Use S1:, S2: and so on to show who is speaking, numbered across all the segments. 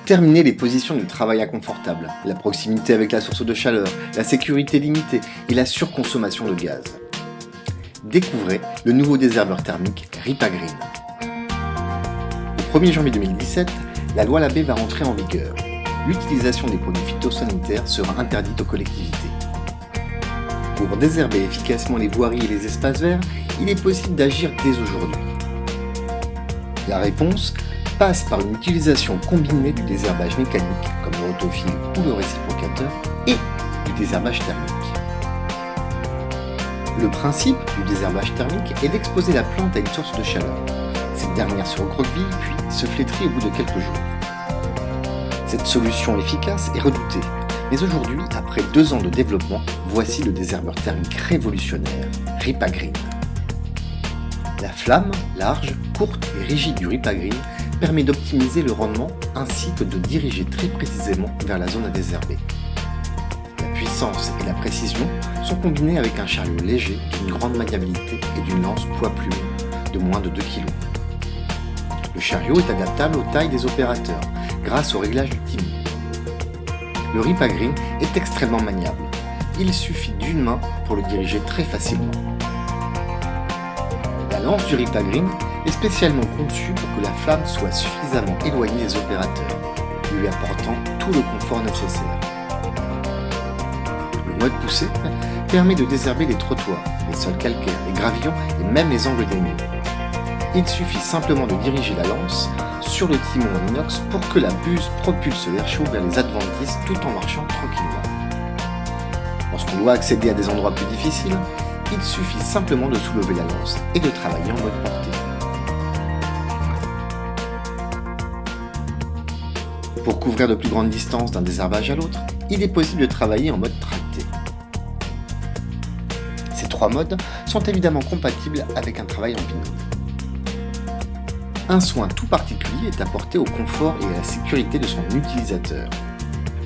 S1: Terminez les positions de travail inconfortables, la proximité avec la source de chaleur, la sécurité limitée et la surconsommation de gaz. Découvrez le nouveau désherbeur thermique Ripagreen. Au 1er janvier 2017, la loi Labbé va entrer en vigueur. L'utilisation des produits phytosanitaires sera interdite aux collectivités. Pour désherber efficacement les voiries et les espaces verts, il est possible d'agir dès aujourd'hui. La réponse passe par une utilisation combinée du désherbage mécanique, comme le rotofil ou le réciprocateur, et du désherbage thermique. Le principe du désherbage thermique est d'exposer la plante à une source de chaleur. Cette dernière se recroqueville puis se flétrit au bout de quelques jours. Cette solution efficace est redoutée, mais aujourd'hui, après 2 ans de développement, voici le désherbeur thermique révolutionnaire, Ripagreen. La flamme, large, courte et rigide du Ripagreen permet d'optimiser le rendement ainsi que de diriger très précisément vers la zone à désherber. La puissance et la précision sont combinées avec un chariot léger d'une grande maniabilité et d'une lance poids-plume de moins de 2 kg. Le chariot est adaptable aux tailles des opérateurs grâce au réglage du timon. Le Ripagreen est extrêmement maniable. Il suffit d'une main pour le diriger très facilement. La lance du Ripagreen est spécialement conçue pour que la flamme soit suffisamment éloignée des opérateurs, lui apportant tout le confort nécessaire. Le mode poussé permet de désherber les trottoirs, les sols calcaires, les gravillons et même les angles des murs. Il suffit simplement de diriger la lance sur le timon en inox pour que la buse propulse l'air chaud vers les adventices tout en marchant tranquillement. Lorsqu'on doit accéder à des endroits plus difficiles, il suffit simplement de soulever la lance et de travailler en mode portée. Pour couvrir de plus grandes distances d'un désherbage à l'autre, il est possible de travailler en mode tracté. Ces 3 modes sont évidemment compatibles avec un travail en binôme. Un soin tout particulier est apporté au confort et à la sécurité de son utilisateur.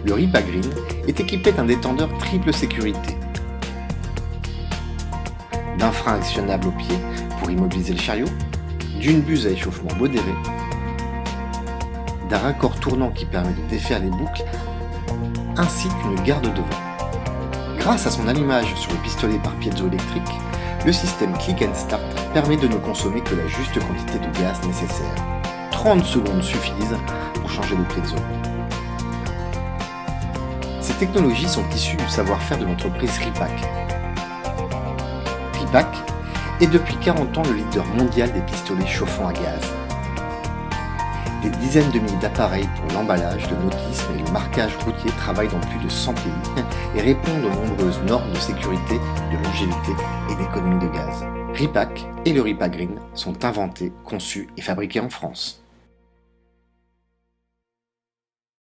S1: Le Ripagreen est équipé d'un détendeur triple sécurité, d'un frein actionnable au pied pour immobiliser le chariot, d'une buse à échauffement modéré, d'un raccord tournant qui permet de défaire les boucles, ainsi qu'une garde devant. Grâce à son allumage sur le pistolet par piezoélectrique, le système Click and Start permet de ne consommer que la juste quantité de gaz nécessaire. 30 secondes suffisent pour changer de piezo. Ces technologies sont issues du savoir-faire de l'entreprise Ripac. Ripac est depuis 40 ans le leader mondial des pistolets chauffants à gaz. Des dizaines de milliers d'appareils pour l'emballage, le nautisme et le marquage routier travaillent dans plus de 100 pays et répondent aux nombreuses normes de sécurité, de longévité et d'économie de gaz. Ripac et le Ripagreen sont inventés, conçus et fabriqués en France.